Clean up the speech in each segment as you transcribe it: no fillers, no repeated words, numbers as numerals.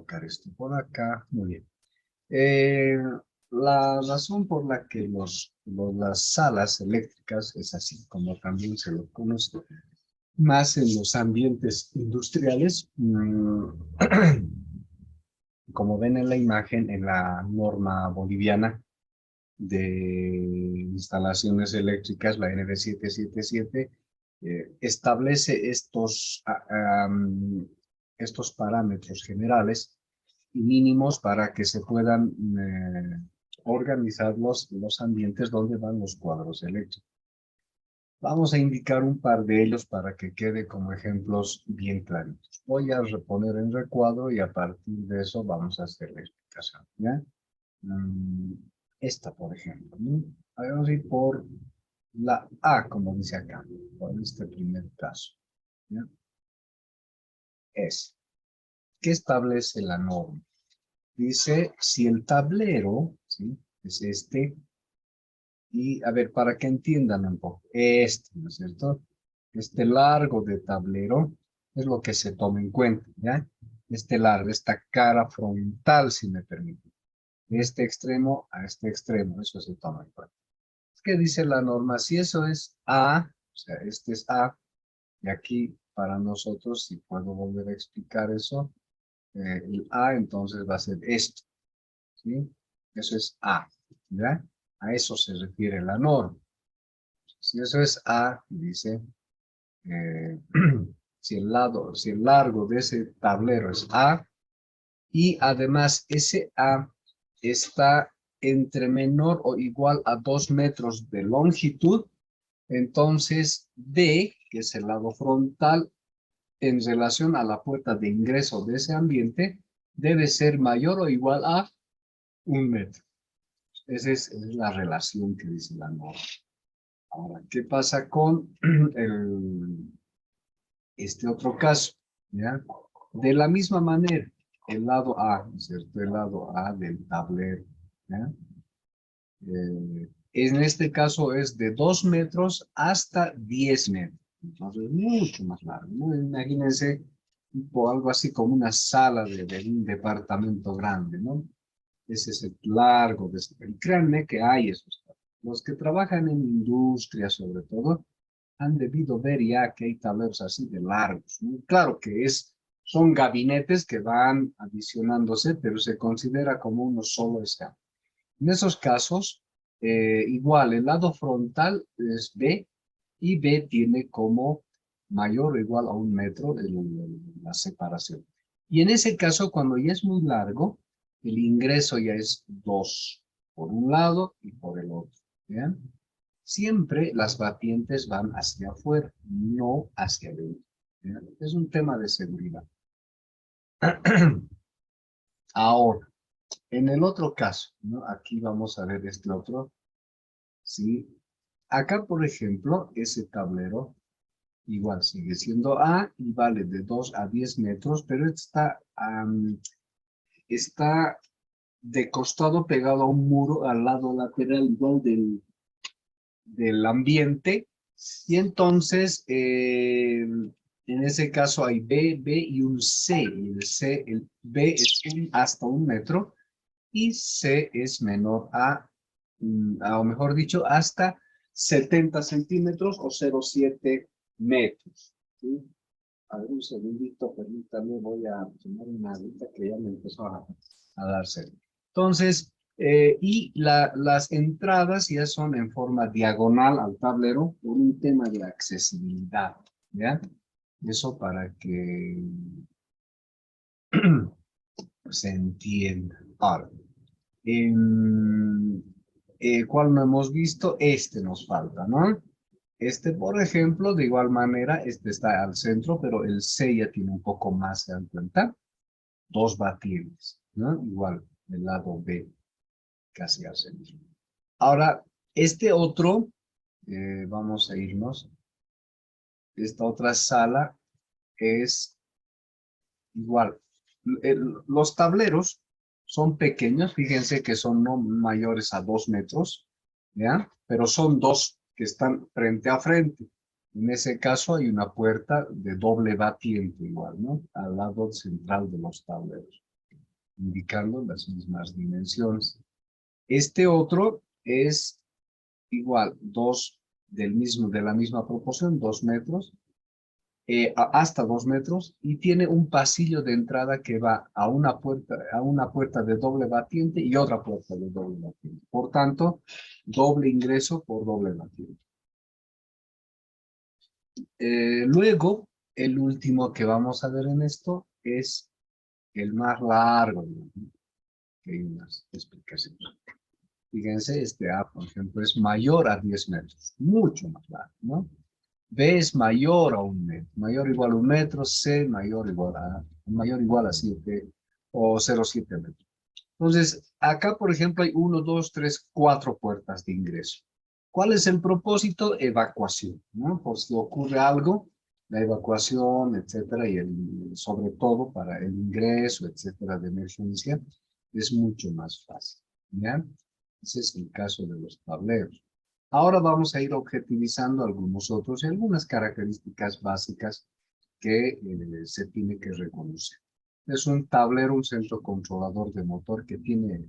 colocar esto por acá. Muy bien. La razón por la que las salas eléctricas es así, como también se lo conoce, más en los ambientes industriales, como ven en la imagen, en la norma boliviana de instalaciones eléctricas, la NB777, establece estos parámetros generales y mínimos para que se puedan organizar los ambientes donde van los cuadros eléctricos. Vamos a indicar un par de ellos para que quede como ejemplos bien claritos. Voy a reponer en recuadro y a partir de eso vamos a hacer la explicación, ¿ya? Esta, por ejemplo, ¿no? Vamos a ir por la A, como dice acá, por este primer caso, ¿ya? ¿Qué establece la norma? Dice, si el tablero, ¿sí? Es este, y a ver, para que entiendan un poco, ¿no es cierto? Este largo de tablero es lo que se toma en cuenta, ¿ya? Este largo, esta cara frontal, si me permite. De este extremo a este extremo, eso se toma en cuenta. ¿Qué dice la norma? Si eso es A, o sea, este es A, y aquí para nosotros, si puedo volver a explicar eso, el A entonces va a ser esto, ¿sí? Eso es A, ¿ya? A eso se refiere la norma. Si eso es A, dice, si el largo de ese tablero es A, y además ese A está entre menor o igual a 2 metros de longitud, entonces D, que es el lado frontal, en relación a la puerta de ingreso de ese ambiente, debe ser mayor o igual a 1 metro. Esa es la relación que dice la norma. Ahora, ¿qué pasa con este otro caso? ¿Ya? De la misma manera, el lado A, ¿cierto? El lado A del tablero, ¿ya? En este caso es de 2 metros hasta 10 metros. Entonces, mucho más largo, ¿no? Imagínense algo así como una sala de un departamento grande, ¿no? Ese es el largo de este. Y créanme que hay esos. Los que trabajan en industria, sobre todo, han debido ver ya que hay tableros así de largos, ¿no? Claro que son gabinetes que van adicionándose, pero se considera como uno solo escala. En esos casos, igual el lado frontal es B y B tiene como mayor o igual a 1 metro la separación. Y en ese caso, cuando ya es muy largo, el ingreso ya es 2 por un lado y por el otro. ¿Bien? Siempre las batientes van hacia afuera, no hacia adentro. ¿Bien? Es un tema de seguridad. Ahora, en el otro caso, ¿no? Aquí vamos a ver este otro. ¿Sí? Acá, por ejemplo, ese tablero igual sigue siendo A y vale de 2 a 10 metros, pero está de costado pegado a un muro al lado lateral igual del ambiente. Y entonces, en ese caso hay B, B y un C. Y el B es hasta 1 metro y C es menor o mejor dicho, hasta 70 centímetros o 0,7 metros. ¿Sí? A ver, un segundito, permítame, voy a tomar una agüita que ya me empezó a darse. Entonces, las entradas ya son en forma diagonal al tablero por un tema de accesibilidad, ¿ya? Eso para que se entienda. Ahora, ¿cuál no hemos visto? Este nos falta, ¿no? Este, por ejemplo, de igual manera, este está al centro, pero el C ya tiene un poco más, ¿se dan cuenta? 2 batientes, ¿no? Igual, del lado B, casi al centro. Ahora, este otro, vamos a irnos, esta otra sala es igual. Los tableros son pequeños, fíjense que son no mayores a 2 metros, ¿ya? Pero son 2 que están frente a frente. En ese caso hay una puerta de doble batiente igual, ¿no? Al lado central de los tableros. indicando las mismas dimensiones. Este otro es igual, de la misma proporción, 2 metros, hasta 2 metros, y tiene un pasillo de entrada que va a una puerta de doble batiente y otra puerta de doble batiente. Por tanto, doble ingreso por doble batiente. Luego, el último que vamos a ver en esto es el más largo, que hay unas explicaciones. Fíjense, este A, por ejemplo, es mayor a 10 metros, mucho más largo, ¿no? B es mayor a 1 metro, mayor o igual a 1 metro, C mayor o igual a 7 o 0,7 metros. Entonces, acá, por ejemplo, hay 1, 2, 3, 4 puertas de ingreso. ¿Cuál es el propósito? Evacuación, ¿no? Por si ocurre algo, la evacuación, etcétera, y sobre todo para el ingreso, etcétera, de emergencia, es mucho más fácil, ¿ya? Ese es el caso de los tableros. Ahora vamos a ir objetivizando algunos otros y algunas características básicas que se tiene que reconocer. Es un tablero, un centro controlador de motor que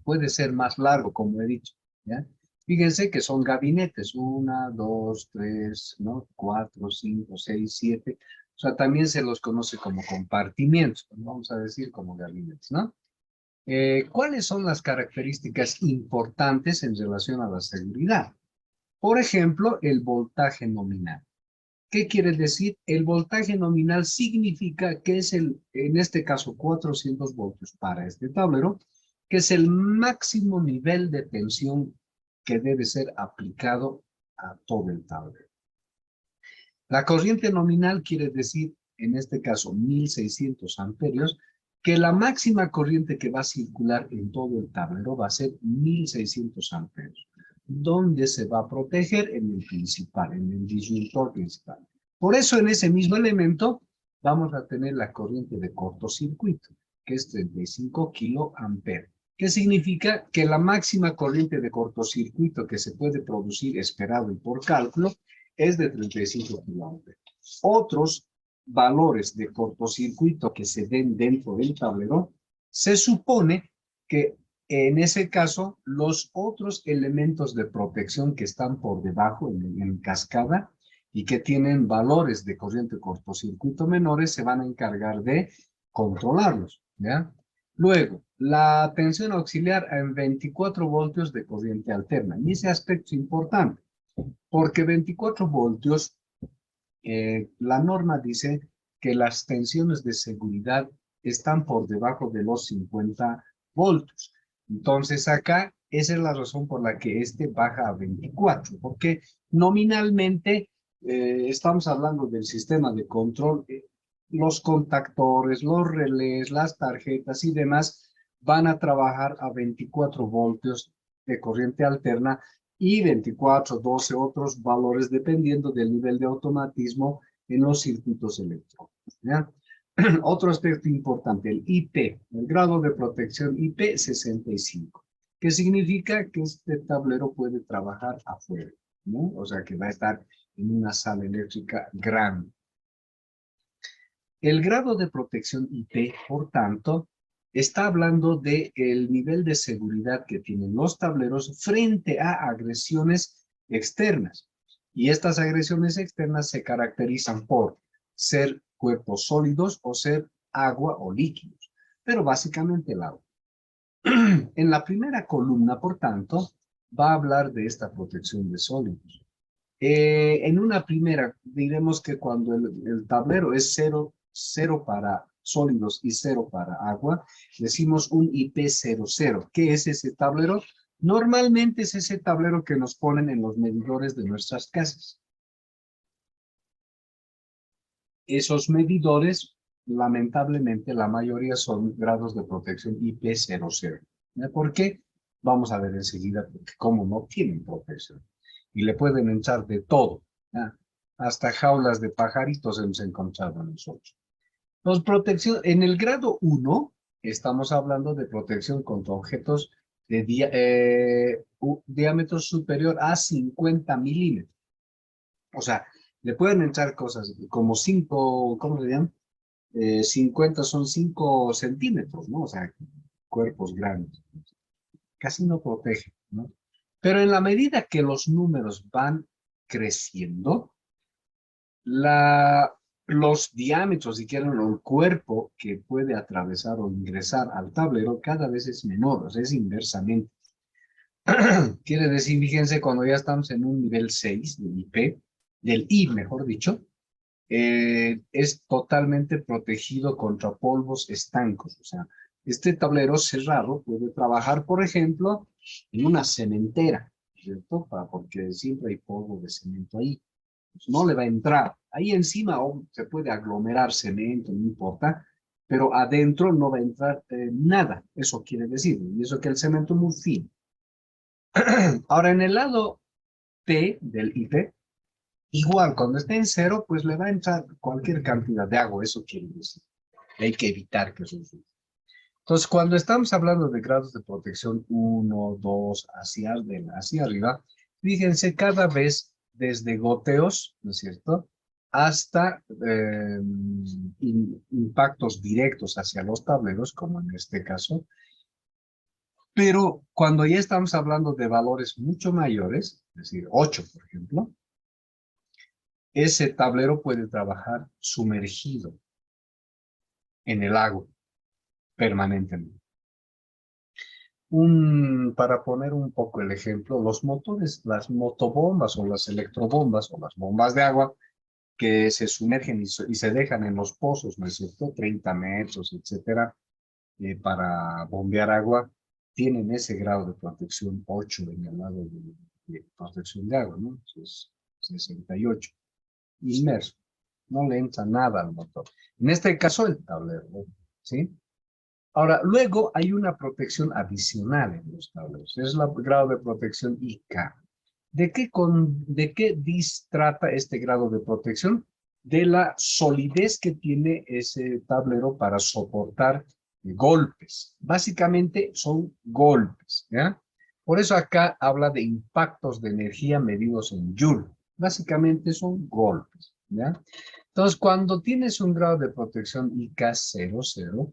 puede ser más largo, como he dicho, ¿ya? Fíjense que son gabinetes, 1, 2, 3, ¿no? 4, 5, 6, 7. O sea, también se los conoce como compartimientos, vamos a decir como gabinetes, ¿no? ¿Cuáles son las características importantes en relación a la seguridad? Por ejemplo, el voltaje nominal. ¿Qué quiere decir? El voltaje nominal significa que es en este caso, 400 voltios para este tablero, que es el máximo nivel de tensión que debe ser aplicado a todo el tablero. La corriente nominal quiere decir, en este caso, 1600 amperios, que la máxima corriente que va a circular en todo el tablero va a ser 1600 amperios. ¿Dónde se va a proteger? En el principal, en el disyuntor principal. Por eso, en ese mismo elemento, vamos a tener la corriente de cortocircuito, que es 35 kiloamperes. ¿Qué significa? Que la máxima corriente de cortocircuito que se puede producir esperado y por cálculo es de 35 kiloamperes. Otros valores de cortocircuito que se den dentro del tablero, se supone que en ese caso los otros elementos de protección que están por debajo en cascada y que tienen valores de corriente cortocircuito menores se van a encargar de controlarlos, ¿ya? Luego, la tensión auxiliar en 24 voltios de corriente alterna. Y ese aspecto es importante, porque 24 voltios, la norma dice que las tensiones de seguridad están por debajo de los 50 voltios. Entonces acá, esa es la razón por la que este baja a 24, porque nominalmente estamos hablando del sistema de control, los contactores, los relés, las tarjetas y demás van a trabajar a 24 voltios de corriente alterna y 24, 12 otros valores dependiendo del nivel de automatismo en los circuitos electrónicos, ¿ya? Otro aspecto importante, el IP, el grado de protección IP 65, que significa que este tablero puede trabajar afuera, ¿no? O sea que va a estar en una sala eléctrica grande. El grado de protección IP, por tanto, está hablando del nivel de seguridad que tienen los tableros frente a agresiones externas. Y estas agresiones externas se caracterizan por ser cuerpos sólidos o ser agua o líquidos, pero básicamente el agua. En la primera columna, por tanto, va a hablar de esta protección de sólidos. En una primera, diremos que cuando el tablero es 0 para sólidos y 0 para agua, decimos un IP00. ¿Qué es ese tablero? Normalmente es ese tablero que nos ponen en los medidores de nuestras casas. Esos medidores, lamentablemente, la mayoría son grados de protección IP00. ¿Por qué? Vamos a ver enseguida, porque como no tienen protección. Y le pueden echar de todo, ¿ya? Hasta jaulas de pajaritos hemos encontrado nosotros. Entonces, protección, en el grado 1, estamos hablando de protección contra objetos de diámetro superior a 50 milímetros. O sea, le pueden echar cosas como 5, ¿cómo se llaman? 50 son 5 centímetros, ¿no? O sea, cuerpos grandes. Casi no protege, ¿no? Pero en la medida que los números van creciendo, los diámetros, si quieren, o el cuerpo que puede atravesar o ingresar al tablero cada vez es menor, o sea, es inversamente. Quiere decir, fíjense, cuando ya estamos en un nivel 6 del IP, del I, mejor dicho, es totalmente protegido contra polvos estancos. O sea, este tablero cerrado puede trabajar, por ejemplo, en una cementera, ¿cierto? Porque siempre hay polvo de cemento ahí. Pues no le va a entrar. Ahí encima se puede aglomerar cemento, no importa, pero adentro no va a entrar nada. Eso quiere decir, y eso que el cemento es muy fino. Ahora, en el lado P del IP, igual, cuando esté en cero, pues le va a entrar cualquier cantidad de agua, eso quiere decir. Hay que evitar que eso suceda. Entonces, cuando estamos hablando de grados de protección 1, 2, hacia arriba, fíjense cada vez desde goteos, ¿no es cierto?, hasta impactos directos hacia los tableros, como en este caso. Pero cuando ya estamos hablando de valores mucho mayores, es decir, 8, por ejemplo, ese tablero puede trabajar sumergido en el agua permanentemente. Para poner un poco el ejemplo, los motores, las motobombas o las electrobombas o las bombas de agua que se sumergen y se dejan en los pozos, ¿no es cierto? 30 metros, etcétera, para bombear agua, tienen ese grado de protección 8 en el lado de protección de agua, ¿no? Es 68. Inmerso. No le entra nada al motor. En este caso, el tablero, ¿sí? Ahora, luego hay una protección adicional en los tableros. Es el grado de protección IK. ¿De qué trata este grado de protección? De la solidez que tiene ese tablero para soportar golpes. Básicamente son golpes, ¿ya? Por eso acá habla de impactos de energía medidos en Joule. Básicamente son golpes, ¿ya? Entonces, cuando tienes un grado de protección IK00,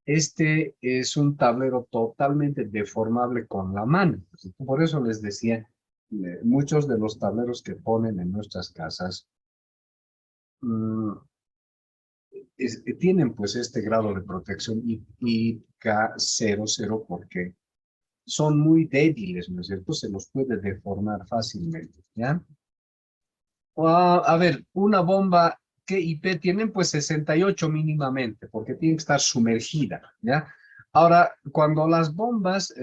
este es un tablero totalmente deformable con la mano. Por eso les decía, muchos de los tableros que ponen en nuestras casas tienen pues este grado de protección IK00 porque son muy débiles, ¿no es cierto? Se los puede deformar fácilmente, ¿ya? A ver, una bomba, ¿qué IP tienen? Pues 68 mínimamente, porque tiene que estar sumergida, ¿ya? Ahora, cuando las bombas,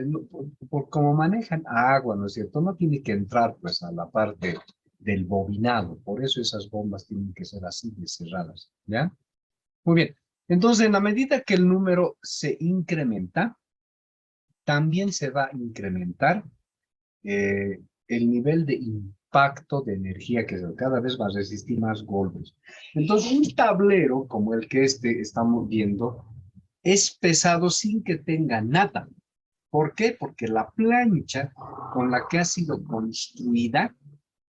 como manejan agua, ¿no es cierto? No tiene que entrar, pues, a la parte del bobinado. Por eso esas bombas tienen que ser así de cerradas, ¿ya? Muy bien. Entonces, en la medida que el número se incrementa, también se va a incrementar el nivel de impacto de energía que cada vez va a resistir más golpes. Entonces, un tablero como el que estamos viendo es pesado sin que tenga nada. ¿Por qué? Porque la plancha con la que ha sido construida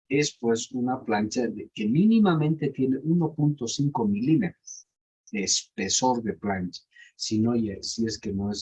es pues una plancha que mínimamente tiene 1.5 milímetros de espesor de plancha. Si es que no es